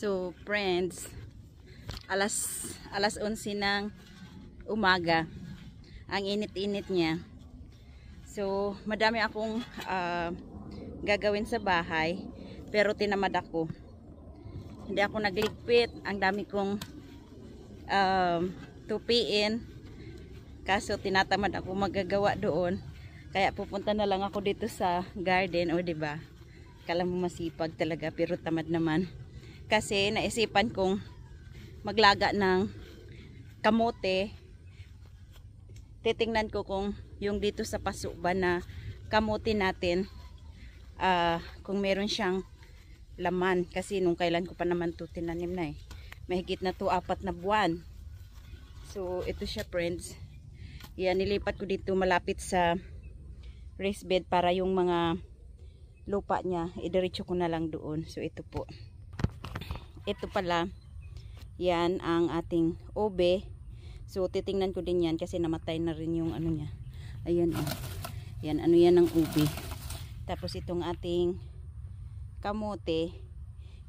So, friends, alas 11 ng umaga. Ang init-init niya. So, madami akong gagawin sa bahay, pero tinamad ako. Hindi ako nagligpit. Ang dami kong tupiin. Kaso tinatamad ako magagawa doon. Kaya pupunta na lang ako dito sa garden, o 'di ba? Kala mo masipag talaga, pero tamad naman. Kasi naisipan kong maglaga ng kamote. Titingnan ko kung yung dito sa paso ba na kamote natin, kung meron siyang laman. Kasi nung kailan ko pa naman to tinanim na eh. Mahigit na to 4 na buwan. So ito siya, friends. Yan, nilipat ko dito malapit sa raised bed para yung mga lupa niya idiretso ko na lang doon. So ito po. Ito pala, yan ang ating ube. So titingnan ko din yan kasi namatay na rin yung ano niya. Ayan oh. Yan, ano yan ng ube. Tapos itong ating kamote.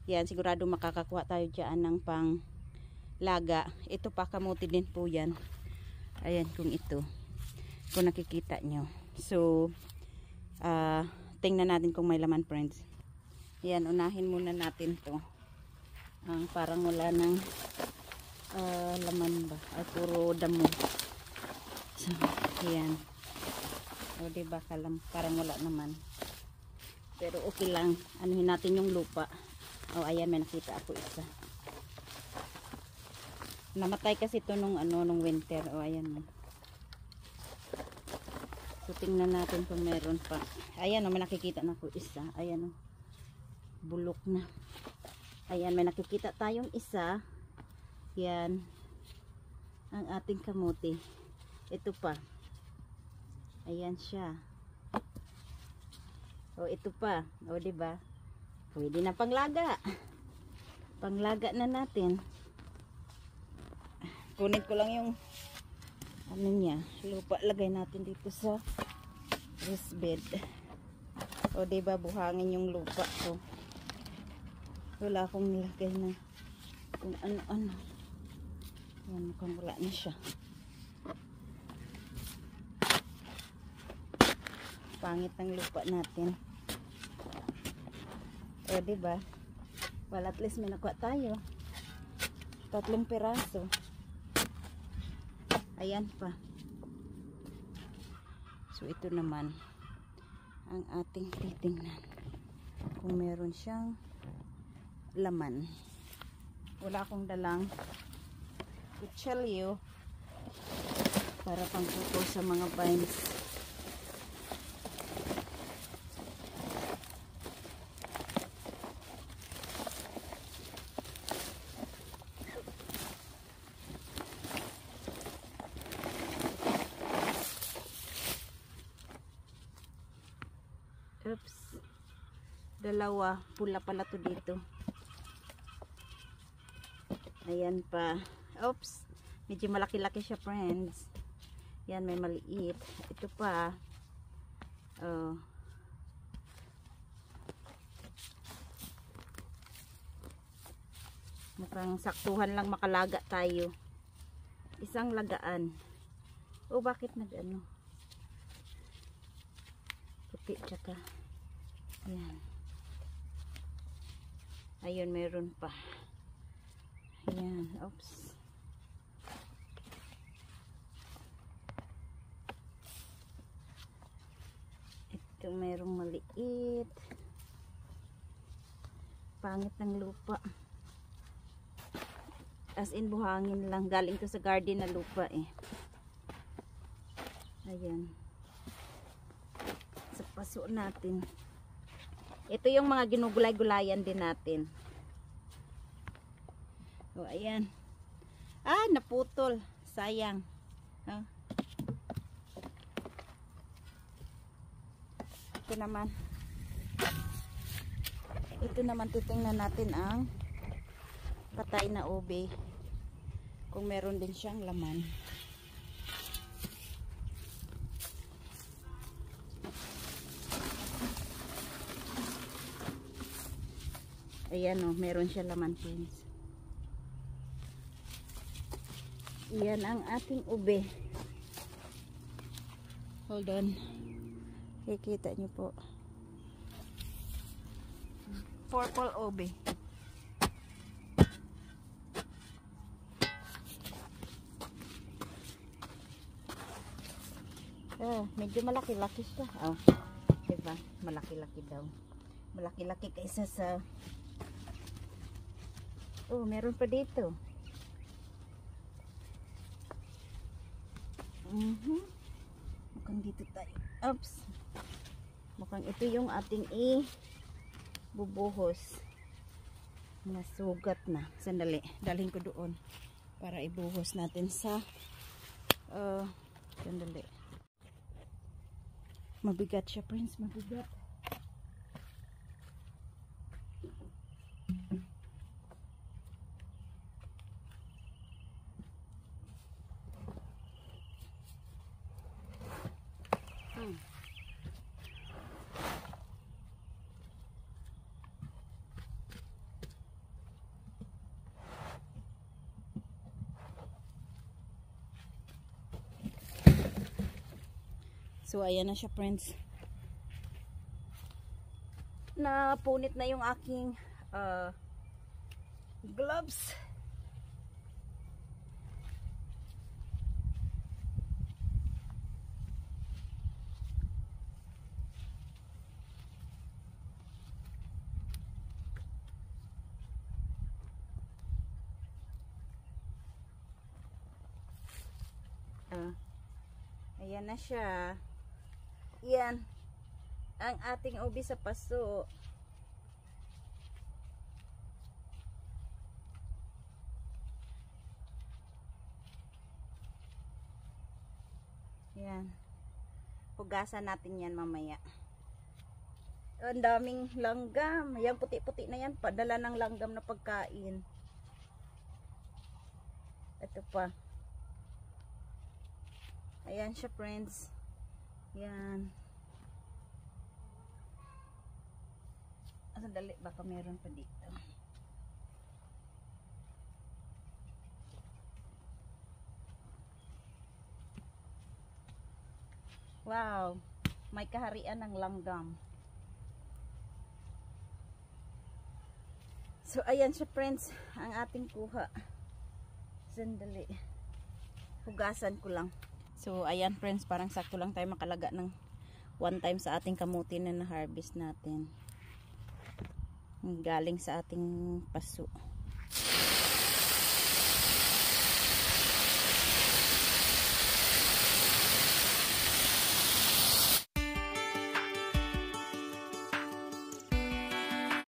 Yan, sigurado makakakuha tayo dyan ng pang laga. Ito pa, kamote din po yan. Ayan, kung ito. Kung nakikita nyo. So, tingnan natin kung may laman, friends. Yan, unahin muna natin to. Parang wala ng laman ba? Ay, puro damo. So, yan. O, diba, parang wala naman. Pero okay lang. Anuhin natin yung lupa. O, ayan, may nakita ako isa. Namatay kasi ito nung winter. O, ayan. So, tingnan natin kung meron pa. Ayan, may nakikita na ako isa. Ayan, bulok na. Ayan, may nakikita tayong isa. Yan. Ang ating kamote. Ito pa. Ayan siya. O, ito pa. O, diba? Pwede na panglaga. Panglaga na natin. Kunin ko lang yung ano niya. Lupa. Lagay natin dito sa raised bed. O, diba? Buhangin yung lupa ko. Wala akong nilagay na kung ano-ano. Yan, mukhang wala na siya. Pangit ng lupa natin. O, diba? Well, at least may nakuha tayo. 3 piraso. Ayan pa. So, ito naman ang ating titingnan. Kung meron siyang laman. Wala akong dalang kutsilyo para pangputol sa mga vines. Oops. Dalawa. Pula pala to dito. Ayan pa. Oops. Medyo malaki-laki siya, friends. Yan, may maliit. Ito pa. Oh. Mukhang saktuhan lang makalaga tayo. Isang lagaan. Oh, bakit nag-ano? Puti tsaka. Ayan. Ayun, meron pa. Ayan, oops. Ito merong maliit. Pangit ng lupa. As in, buhangin lang. Galing ko sa garden na lupa eh. Ayan. Sa paso natin. Ito yung mga ginugulay-gulayan din natin. O, ayan. Naputol. Sayang. Ito naman. Ito naman, titingnan natin ang patay na ube. Kung meron din siyang laman. Ayan o, meron siya laman friends. Yan ang ating ube. Hold on. Kikita nyo po. Purple ube. Medyo malaki-laki siya. Oh, diba? Malaki-laki daw. Malaki-laki kaysa sa... Oh, meron pa dito. Mukhang dito tayo. Oops. Mukhang ito yung ating bubuhos. Nasugat na. Sandali. Dalhin ko doon. Para ibuhos natin sa sandali. Mabigat siya, Prince. Mabigat. So ayan na siya, friends. Napunit na yung aking gloves. Ayan na siya. Yan ang ating ubi sa paso. Yan. Hugasan natin yan mamaya. Ang daming langgam. Yan puti-puti na yan. Padala ng langgam na pagkain. Ito pa. Ayan siya, friends. Yan. Sandali, baka meron pa dito. Wow, may kaharian ng langgam. So ayan siya, friends, ang ating kuha. Sandali. Hugasan ko lang. So ayan, friends, parang sakto lang tayo makalaga ng one time sa ating kamuti na na-harvest natin. Galing sa ating paso.